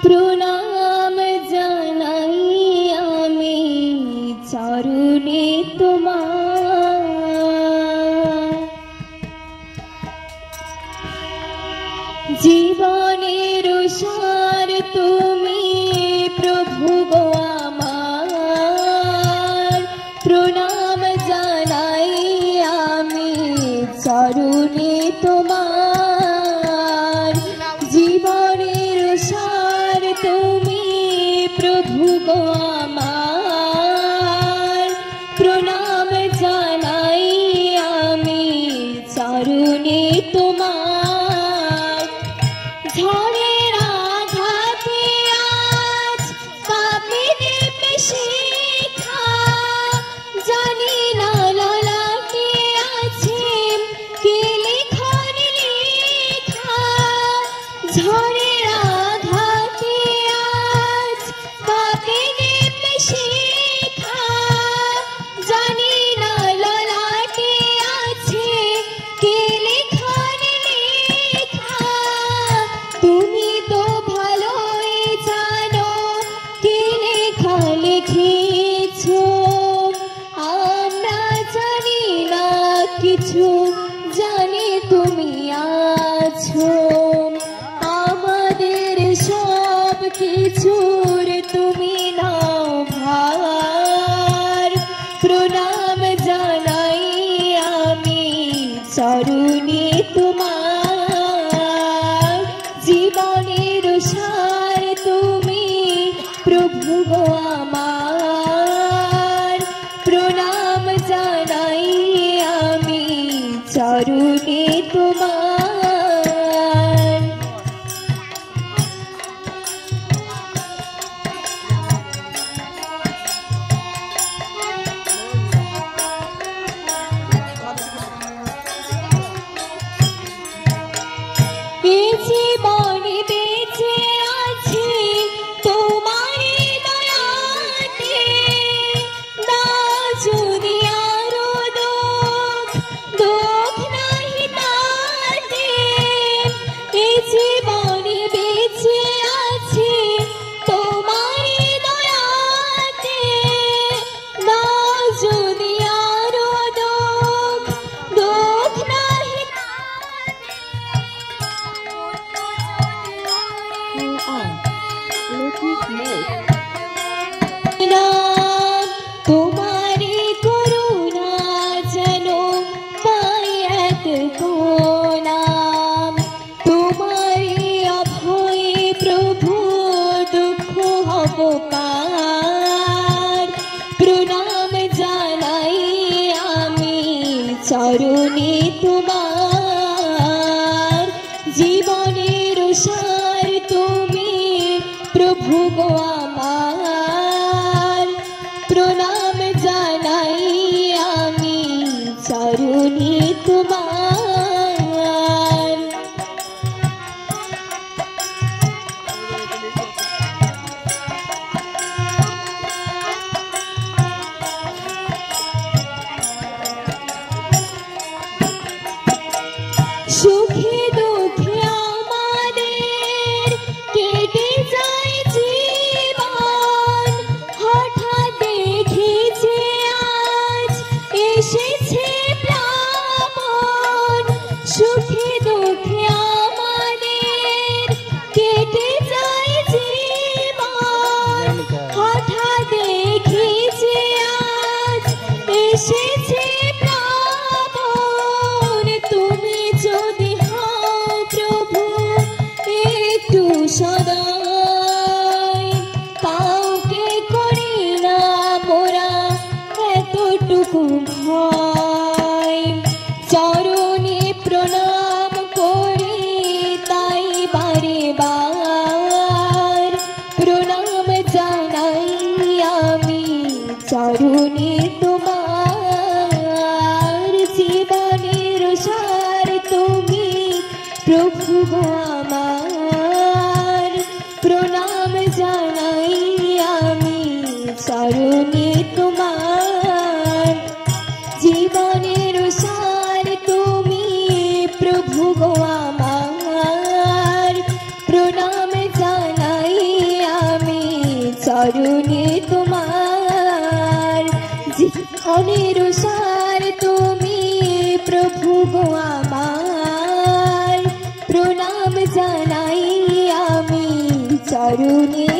প্রণাম জানাই আমি চরণে তোমার। জীবনের সার তুমি প্রভু গো আমার, প্রণাম জানাই আমি চরণে তোমার। জীবনের সার তুমি প্রভু গো আমার, প্রণাম জানাই আমি চরণে তোমার। ঝড়ের আঘাতে আজ কাঁপে দেবে শিখা, জানি না ললাটে আছে কি লিখন লেখা। ঝড়ের আঘাতে আজ কাঁপে দেবে শিখা, জানি না ললাটে আছে কি লিখন লেখা। তুমি তো ভালোই জানো কি লেখা লিখেছো, আমরা জানি না কিছু, জানি তুমি আছো। আমাদের সব কিছুর তুমি নাও ভার, প্রণাম জানাই আমি চরণে তোমার। জীবনের সার তুমি প্রভু গো আমার, প্রণাম জানাই আমি চরণে তোমার। এই জীবনে বেঁচে আছি তোমারই দয়াতে, দাও যদি আরো দুঃখ, দুঃখ নাহি তাতে। এই জীবনে বেঁচে আছি তোমারই দয়াতে, দাও যদি আরো দুঃখ, দুঃখ নাহি তোমারি করুণা যেন পাই এক নাম। তোমারি অভয়ে প্রভু দুঃখ হব পার, প্রণাম জানাই আমি চরণে তোমার। জীবনের সার তুমি প্রভু গো আমার, প্রণাম জানাই আমি চরণে তোমার। সুখে দুঃখে আমাদের কেটে যায় জীবন, হঠাৎ দেখেছি আজ এসেছে প্লাবন। সুখে দুঃখে আমাদের কেটে যায় জীবন, হঠাৎ দেখেছি আজ এসেছে প্লাবন। তুমি যদি হও প্রভু একটু সদয়, কাউকে করি না মোরা এতটুকু ভয়। চরণে প্রণাম করি তাই বারে বার, প্রণাম জানাই আমি চরণে তোমার। জীবনের সার তুমি প্রভু গো আমার, প্রণাম জানাই আমি চরণে তোমার। জীবনের সার তুমি প্রভু গো আমার। চরণে তোমার জীবনের সার তুমি প্রভু গো আমার প্রণাম জানাই আমি চরণে